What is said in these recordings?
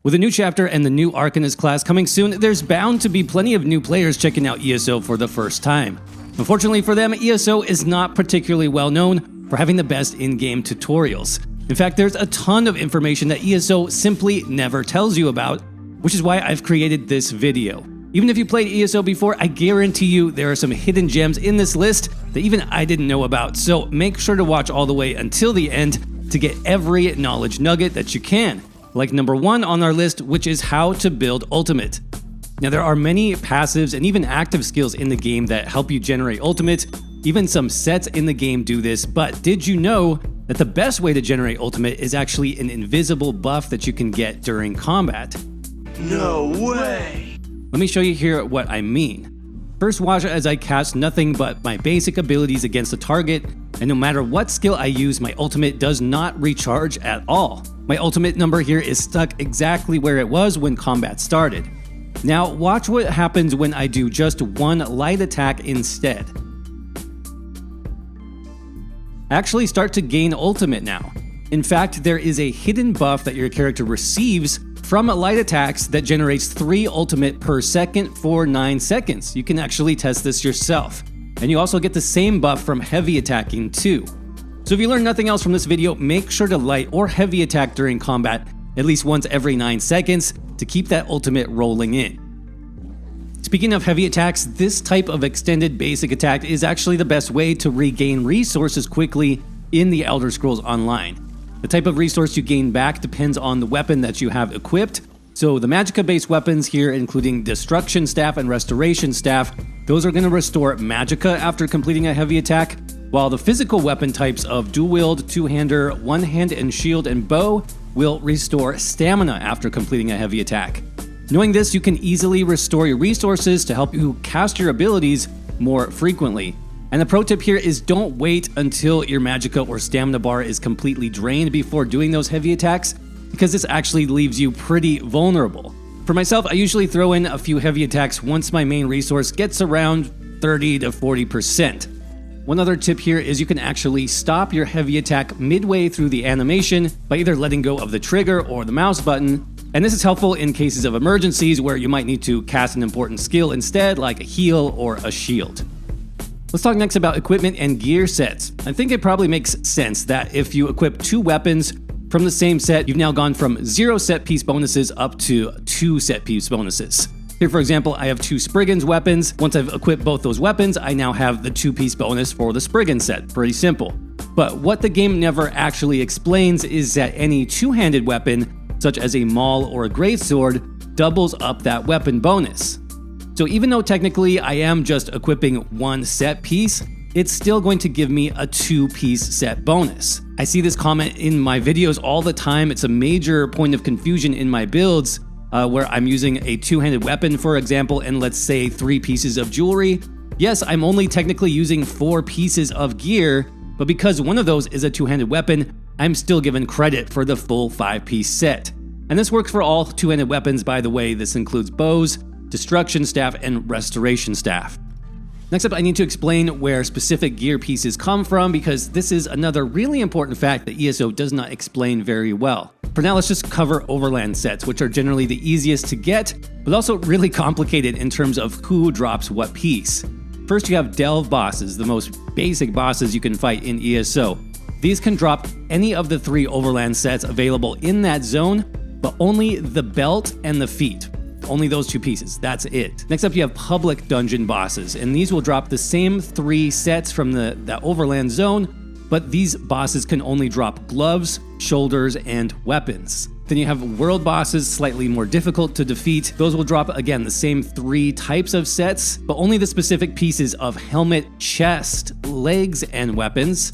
With a new chapter and the new Arcanist class coming soon, there's bound to be plenty of new players checking out ESO for the first time. Unfortunately for them, ESO is not particularly well known for having the best in-game tutorials. In fact, there's a ton of information that ESO simply never tells you about, which is why I've created this video. Even if you played ESO before, I guarantee you there are some hidden gems in this list that even I didn't know about, so make sure to watch all the way until the end to get every knowledge nugget that you can. Like number 1 on our list, which is how to build ultimate. Now there are many passives and even active skills in the game that help you generate ultimate. Even some sets in the game do this, but did you know that the best way to generate ultimate is actually an invisible buff that you can get during combat? No way! Let me show you here what I mean. First, watch as I cast nothing but my basic abilities against a target, and no matter what skill I use, my ultimate does not recharge at all. My ultimate number here is stuck exactly where it was when combat started. Now watch what happens when I do just one light attack instead. I actually start to gain ultimate now. In fact, there is a hidden buff that your character receives from light attacks that generates 3 ultimate per second for 9 seconds. You can actually test this yourself. And you also get the same buff from heavy attacking too. So if you learn nothing else from this video, make sure to light or heavy attack during combat at least once every 9 seconds to keep that ultimate rolling in. Speaking of heavy attacks, this type of extended basic attack is actually the best way to regain resources quickly in the Elder Scrolls Online. The type of resource you gain back depends on the weapon that you have equipped. So the magicka-based weapons here, including Destruction Staff and Restoration Staff, those are going to restore magicka after completing a heavy attack, while the physical weapon types of dual-wield, two-hander, one-hand and shield, and bow will restore stamina after completing a heavy attack. Knowing this, you can easily restore your resources to help you cast your abilities more frequently. And the pro tip here is don't wait until your magicka or stamina bar is completely drained before doing those heavy attacks, because this actually leaves you pretty vulnerable. For myself, I usually throw in a few heavy attacks once my main resource gets around 30 to 40%. One other tip here is you can actually stop your heavy attack midway through the animation by either letting go of the trigger or the mouse button, and this is helpful in cases of emergencies where you might need to cast an important skill instead, like a heal or a shield. Let's talk next about equipment and gear sets. I think it probably makes sense that if you equip 2 weapons from the same set, you've now gone from 0 set piece bonuses up to 2 set piece bonuses. Here, for example, I have 2 Spriggan's weapons. Once I've equipped both those weapons, I now have the 2-piece bonus for the Spriggan set. Pretty simple. But what the game never actually explains is that any 2-handed weapon, such as a maul or a greatsword, doubles up that weapon bonus. So even though technically I am just equipping 1 set piece, it's still going to give me a 2-piece set bonus. I see this comment in my videos all the time. It's a major point of confusion in my builds where I'm using a 2-handed weapon, for example, and let's say 3 pieces of jewelry. Yes, I'm only technically using 4 pieces of gear, but because one of those is a 2-handed weapon, I'm still given credit for the full 5-piece set. And this works for all 2-handed weapons, by the way. This includes bows, Destruction Staff, and Restoration Staff. Next up, I need to explain where specific gear pieces come from, because this is another really important fact that ESO does not explain very well. For now, let's just cover overland sets, which are generally the easiest to get, but also really complicated in terms of who drops what piece. First, you have delve bosses, the most basic bosses you can fight in ESO. These can drop any of the 3 overland sets available in that zone, but only the belt and the feet. Only those 2 pieces, that's it. Next up, you have public dungeon bosses, and these will drop the same 3 sets from the overland zone, but these bosses can only drop gloves, shoulders, and weapons. Then you have world bosses, slightly more difficult to defeat. Those will drop, again, the same 3 types of sets, but only the specific pieces of helmet, chest, legs, and weapons.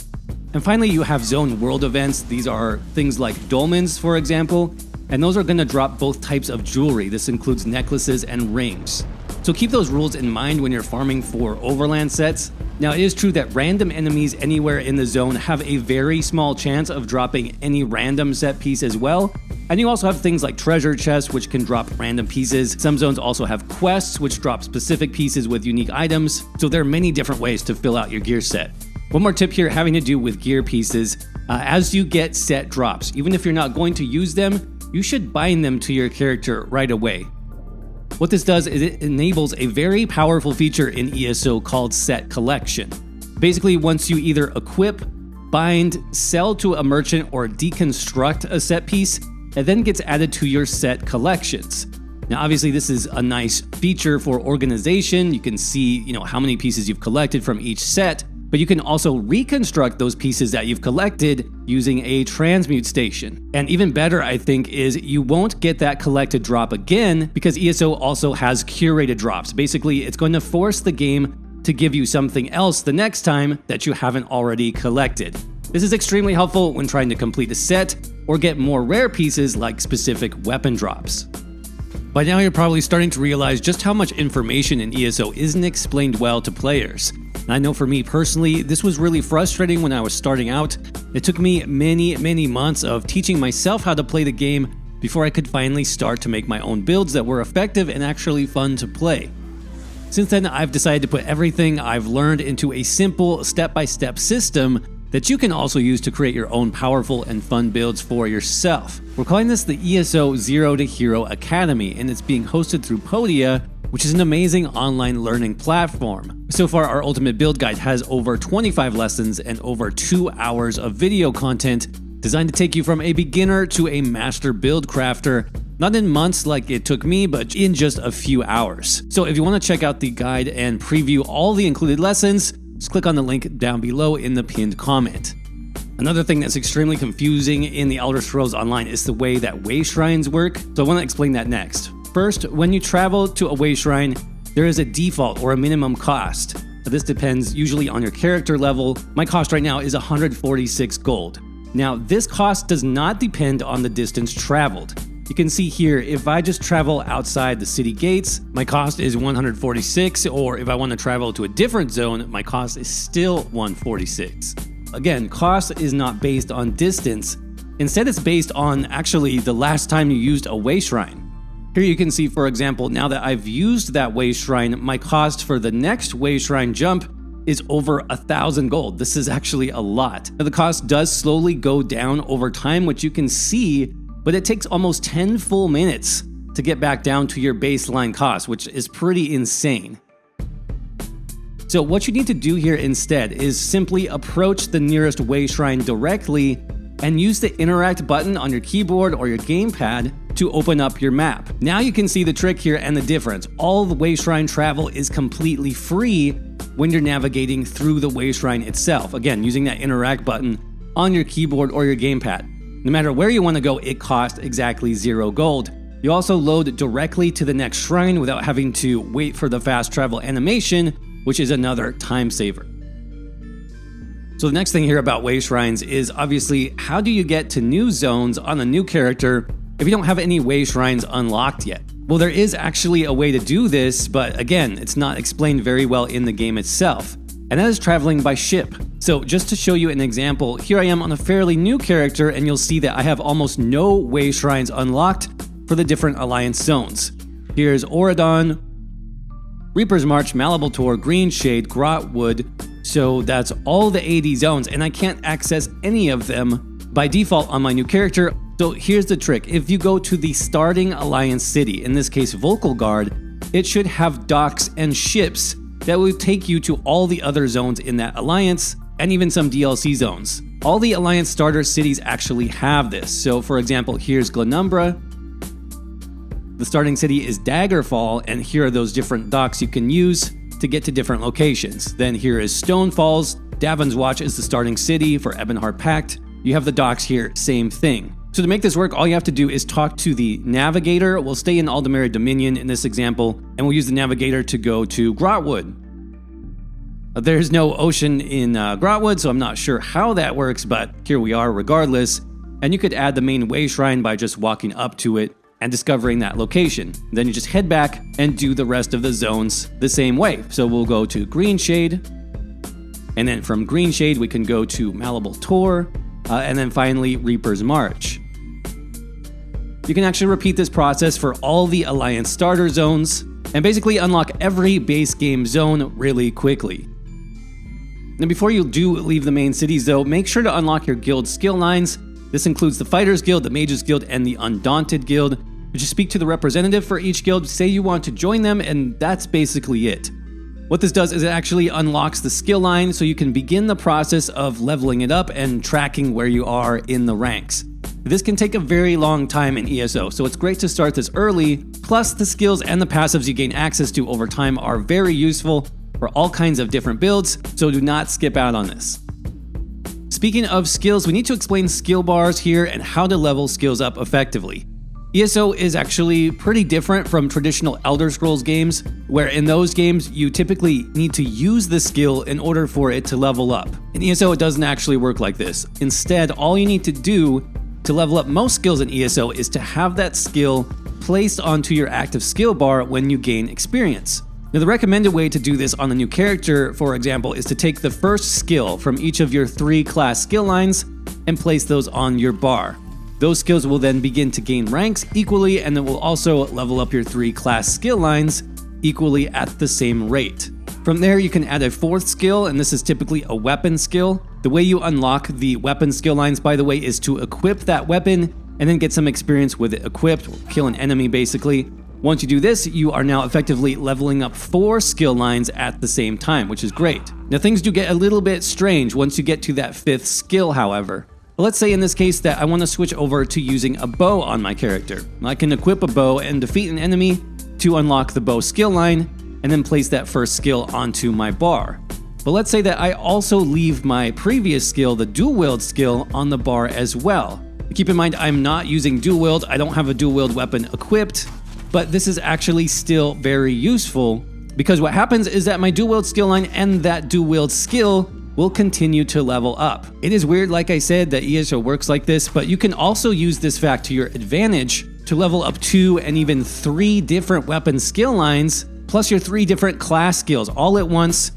And finally, you have zone world events. These are things like dolmens, for example, and those are going to drop both types of jewelry. This includes necklaces and rings. So keep those rules in mind when you're farming for overland sets. Now, it is true that random enemies anywhere in the zone have a very small chance of dropping any random set piece as well. And you also have things like treasure chests, which can drop random pieces. Some zones also have quests, which drop specific pieces with unique items. So there are many different ways to fill out your gear set. One more tip here having to do with gear pieces. As you get set drops, even if you're not going to use them, you should bind them to your character right away. What this does is it enables a very powerful feature in ESO called set collection. Basically, once you either equip, bind, sell to a merchant, or deconstruct a set piece, it then gets added to your set collections. Now, obviously, this is a nice feature for organization. You can see, how many pieces you've collected from each set, but you can also reconstruct those pieces that you've collected using a transmute station. And even better, I think, is you won't get that collected drop again because ESO also has curated drops. Basically, it's going to force the game to give you something else the next time that you haven't already collected. This is extremely helpful when trying to complete a set or get more rare pieces like specific weapon drops. By now, you're probably starting to realize just how much information in ESO isn't explained well to players. And I know for me personally, this was really frustrating when I was starting out. It took me many months of teaching myself how to play the game before I could finally start to make my own builds that were effective and actually fun to play. Since then, I've decided to put everything I've learned into a simple step-by-step system that you can also use to create your own powerful and fun builds for yourself. We're calling this the ESO Zero to Hero Academy, and it's being hosted through Podia, which is an amazing online learning platform. So far, our Ultimate Build Guide has over 25 lessons and over 2 hours of video content designed to take you from a beginner to a master build crafter, not in months like it took me, but in just a few hours. So if you want to check out the guide and preview all the included lessons, just click on the link down below in the pinned comment. Another thing that's extremely confusing in the Elder Scrolls Online is the way that Wayshrines work, so I want to explain that next. First, when you travel to a Wayshrine, there is a default or a minimum cost. This depends usually on your character level. My cost right now is 146 gold. Now, this cost does not depend on the distance traveled. You can see here, if I just travel outside the city gates, my cost is 146, or if I want to travel to a different zone, my cost is still 146. Again, cost is not based on distance. Instead, it's based on actually the last time you used a Wayshrine. Here you can see, for example, now that I've used that Wayshrine, my cost for the next Wayshrine jump is over 1,000 gold. This is actually a lot. Now, the cost does slowly go down over time, which you can see, but it takes almost 10 full minutes to get back down to your baseline cost, which is pretty insane. So what you need to do here instead is simply approach the nearest Wayshrine directly and use the interact button on your keyboard or your gamepad to open up your map. Now you can see the trick here and the difference. All the Wayshrine travel is completely free when you're navigating through the Wayshrine itself. Again, using that interact button on your keyboard or your gamepad. No matter where you want to go, it costs exactly 0 gold. You also load directly to the next shrine without having to wait for the fast travel animation, which is another time saver. So the next thing here about Wayshrines is obviously how do you get to new zones on a new character if you don't have any Wayshrines unlocked yet? Well, there is actually a way to do this, but again, it's not explained very well in the game itself, and that is traveling by ship. So just to show you an example, here I am on a fairly new character, and you'll see that I have almost no Wayshrines unlocked for the different Alliance zones. Here's Auradon, Reaper's March, Minotaur, Green Shade, Grotwood. So that's all the 80 zones, and I can't access any of them by default on my new character. So here's the trick. If you go to the starting Alliance city, in this case Volkgard, it should have docks and ships that will take you to all the other zones in that Alliance, and even some DLC zones. All the Alliance starter cities actually have this. So for example, here's Glenumbra. The starting city is Daggerfall, and here are those different docks you can use to get to different locations. Then here is Stone Falls. Davin's Watch is the starting city for Ebonheart Pact. You have the docks here, same thing. So to make this work, all you have to do is talk to the navigator. We'll stay in Aldemary Dominion in this example, and we'll use the navigator to go to Grotwood. There's no ocean in Grotwood, so I'm not sure how that works, but here we are regardless. And you could add the main Wayshrine by just walking up to it and discovering that location. Then you just head back and do the rest of the zones the same way. So we'll go to Green Shade, and then from Green Shade we can go to Minotaur, and then finally Reaper's March. You can actually repeat this process for all the Alliance starter zones, and basically unlock every base game zone really quickly. Now before you do leave the main cities though, make sure to unlock your guild skill lines This includes the Fighters Guild, the Mages Guild, and the Undaunted Guild. You just speak to the representative for each guild, say you want to join them, and that's basically it. What this does is it actually unlocks the skill line so you can begin the process of leveling it up and tracking where you are in the ranks. This can take a very long time in ESO, so it's great to start this early, plus the skills and the passives you gain access to over time are very useful for all kinds of different builds, so do not skip out on this. Speaking of skills, we need to explain skill bars here and how to level skills up effectively. ESO is actually pretty different from traditional Elder Scrolls games, where in those games you typically need to use the skill in order for it to level up. In ESO, it doesn't actually work like this. Instead, all you need to do to level up most skills in ESO is to have that skill placed onto your active skill bar when you gain experience. Now, the recommended way to do this on a new character, for example, is to take the first skill from each of your 3 class skill lines and place those on your bar. Those skills will then begin to gain ranks equally, and it will also level up your 3 class skill lines equally at the same rate. From there, you can add a 4th skill, and this is typically a weapon skill. The way you unlock the weapon skill lines, by the way, is to equip that weapon and then get some experience with it equipped, or kill an enemy basically. Once you do this, you are now effectively leveling up 4 skill lines at the same time, which is great. Now, things do get a little bit strange once you get to that 5th skill, however. Let's say in this case that I want to switch over to using a bow on my character. I can equip a bow and defeat an enemy to unlock the bow skill line, and then place that first skill onto my bar. But let's say that I also leave my previous skill, the dual wield skill, on the bar as well. Keep in mind, I'm not using dual wield, I don't have a dual wield weapon equipped, but this is actually still very useful, because what happens is that my dual wield skill line and that dual wield skill will continue to level up. It is weird, like I said, that ESO works like this, but you can also use this fact to your advantage to level up 2 and even 3 different weapon skill lines, plus your 3 different class skills all at once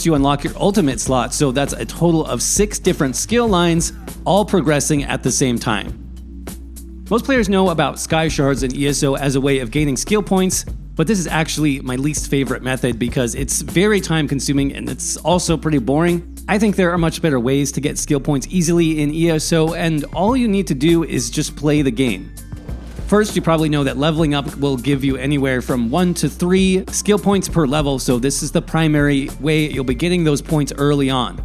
you unlock your ultimate slot. So that's a total of 6 different skill lines, all progressing at the same time. Most players know about sky shards in ESO as a way of gaining skill points, but this is actually my least favorite method because it's very time consuming and it's also pretty boring. I think there are much better ways to get skill points easily in ESO, and all you need to do is just play the game. First, you probably know that leveling up will give you anywhere from 1 to 3 skill points per level, so this is the primary way you'll be getting those points early on.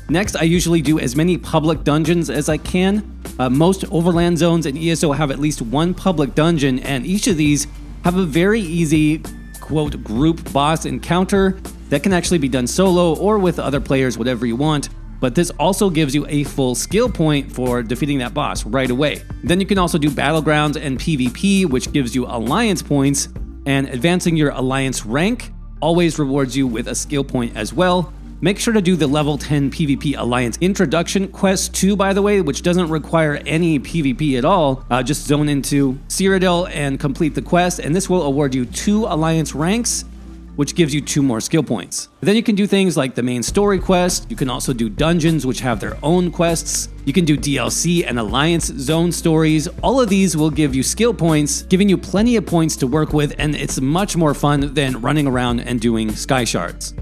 Next, I usually do as many public dungeons as I can. Most overland zones in ESO have at least 1 public dungeon, and each of these have a very easy, quote, group boss encounter that can actually be done solo or with other players, whatever you want. But this also gives you a full skill point for defeating that boss right away. Then you can also do battlegrounds and PvP, which gives you alliance points, and advancing your alliance rank always rewards you with a skill point as well. Make sure to do the level 10 PvP Alliance Introduction quest too, by the way, which doesn't require any PvP at all. Just zone into Cyrodiil and complete the quest, and this will award you 2 Alliance ranks, which gives you 2 more skill points. Then you can do things like the main story quest. You can also do dungeons, which have their own quests. You can do DLC and Alliance zone stories. All of these will give you skill points, giving you plenty of points to work with, and it's much more fun than running around and doing sky shards.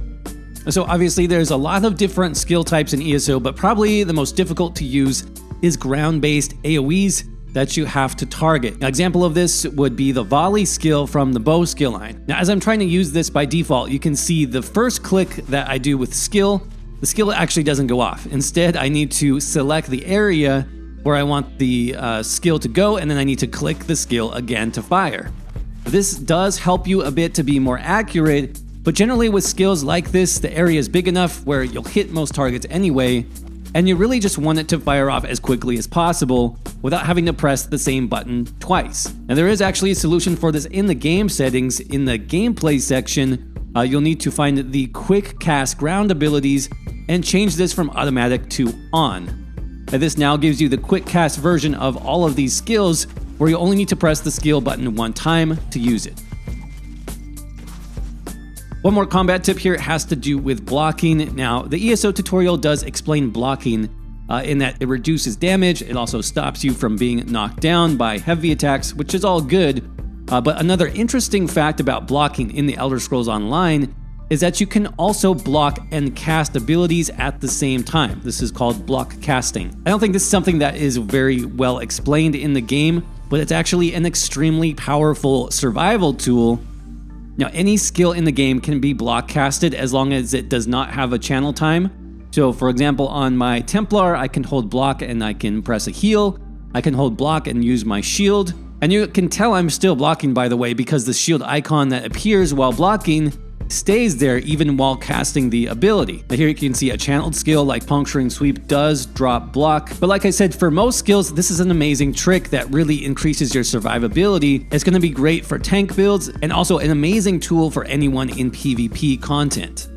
So obviously there's a lot of different skill types in ESO, but probably the most difficult to use is ground-based AoEs that you have to target. An example of this would be the volley skill from the bow skill line. Now, as I'm trying to use this by default, you can see the first click that I do with skill, the skill actually doesn't go off. Instead, I need to select the area where I want the skill to go, and then I need to click the skill again to fire. This does help you a bit to be more accurate, but generally with skills like this, the area is big enough where you'll hit most targets anyway, and you really just want it to fire off as quickly as possible without having to press the same button twice. Now, there is actually a solution for this in the game settings. In the gameplay section, you'll need to find the quick cast ground abilities and change this from automatic to on. And this now gives you the quick cast version of all of these skills, where you only need to press the skill button 1 time to use it. One more combat tip here has to do with blocking. Now, the ESO tutorial does explain blocking in that it reduces damage. It also stops you from being knocked down by heavy attacks, which is all good. But another interesting fact about blocking in the Elder Scrolls Online is that you can also block and cast abilities at the same time. This is called block casting. I don't think this is something that is very well explained in the game, but it's actually an extremely powerful survival tool. Now, any skill in the game can be block casted as long as it does not have a channel time. So for example, on my Templar, I can hold block and I can press a heal. I can hold block and use my shield. And you can tell I'm still blocking, by the way, because the shield icon that appears while blocking stays there even while casting the ability. Now here you can see a channeled skill like Puncturing Sweep does drop block, but like I said, for most skills, this is an amazing trick that really increases your survivability. It's going to be great for tank builds and also an amazing tool for anyone in PvP content.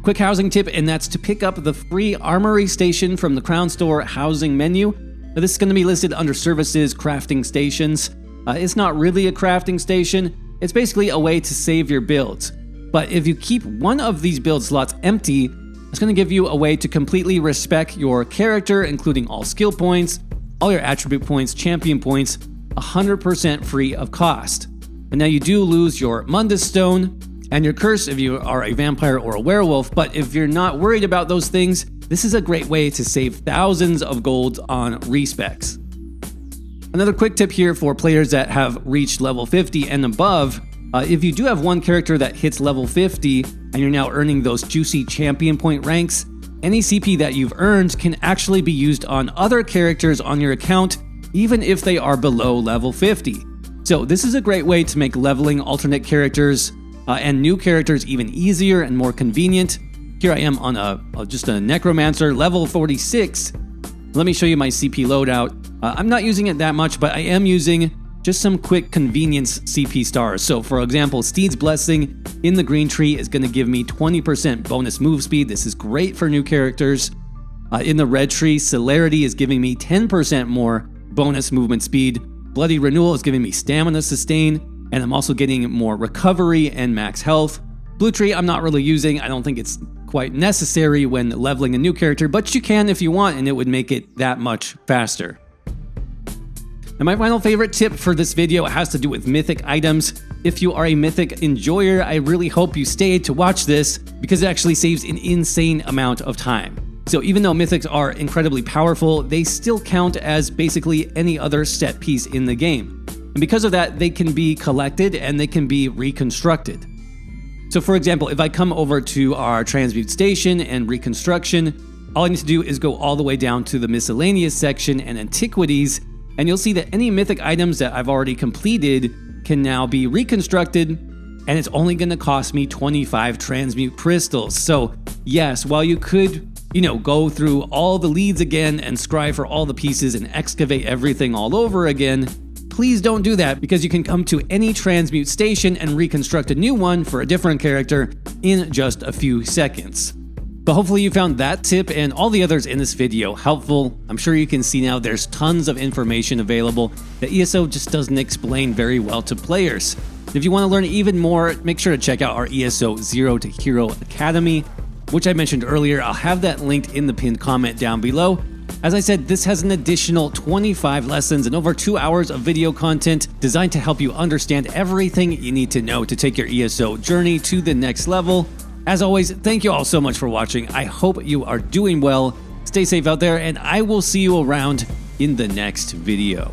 Quick housing tip, and that's to pick up the free Armory station from the Crown Store housing menu. Now, this is going to be listed under Services, Crafting Stations. It's not really a crafting station. It's basically a way to save your builds. But if you keep one of these build slots empty, it's going to give you a way to completely respec your character, including all skill points, all your attribute points, champion points, 100% free of cost. And now you do lose your Mundus Stone and your curse if you are a vampire or a werewolf, but if you're not worried about those things, this is a great way to save thousands of gold on Respecs. Another quick tip here for players that have reached level 50 and above, if you do have one character that hits level 50 and you're now earning those juicy champion point ranks, any CP that you've earned can actually be used on other characters on your account, even if they are below level 50. So this is a great way to make leveling alternate characters and new characters even easier and more convenient. Here I am on just a Necromancer, level 46. Let me show you my CP loadout. I'm not using it that much, but I am using just some quick convenience CP stars. So for example, Steed's Blessing in the green tree is going to give me 20% bonus move speed. This is great for new characters. In the red tree, Celerity is giving me 10% more bonus movement speed. Bloody Renewal is giving me stamina sustain, and I'm also getting more recovery and max health. Blue tree I'm not really using. I don't think it's quite necessary when leveling a new character, but you can if you want, and it would make it that much faster. And my final favorite tip for this video has to do with mythic items. If you are a mythic enjoyer, I really hope you stayed to watch this because it actually saves an insane amount of time. So even though mythics are incredibly powerful, they still count as basically any other set piece in the game. And because of that, they can be collected and they can be reconstructed. So for example, if I come over to our Transmute Station and Reconstruction, all I need to do is go all the way down to the Miscellaneous section and Antiquities, and you'll see that any mythic items that I've already completed can now be reconstructed, and it's only going to cost me 25 Transmute Crystals. So yes, while you could, go through all the leads again and scry for all the pieces and excavate everything all over again, please don't do that, because you can come to any Transmute Station and reconstruct a new one for a different character in just a few seconds. But hopefully you found that tip and all the others in this video helpful. I'm sure you can see now there's tons of information available that ESO just doesn't explain very well to players. If you want to learn even more, make sure to check out our ESO Zero to Hero Academy, which I mentioned earlier. I'll have that linked in the pinned comment down below. As I said, this has an additional 25 lessons and over 2 hours of video content designed to help you understand everything you need to know to take your ESO journey to the next level. As always, thank you all so much for watching. I hope you are doing well. Stay safe out there, and I will see you around in the next video.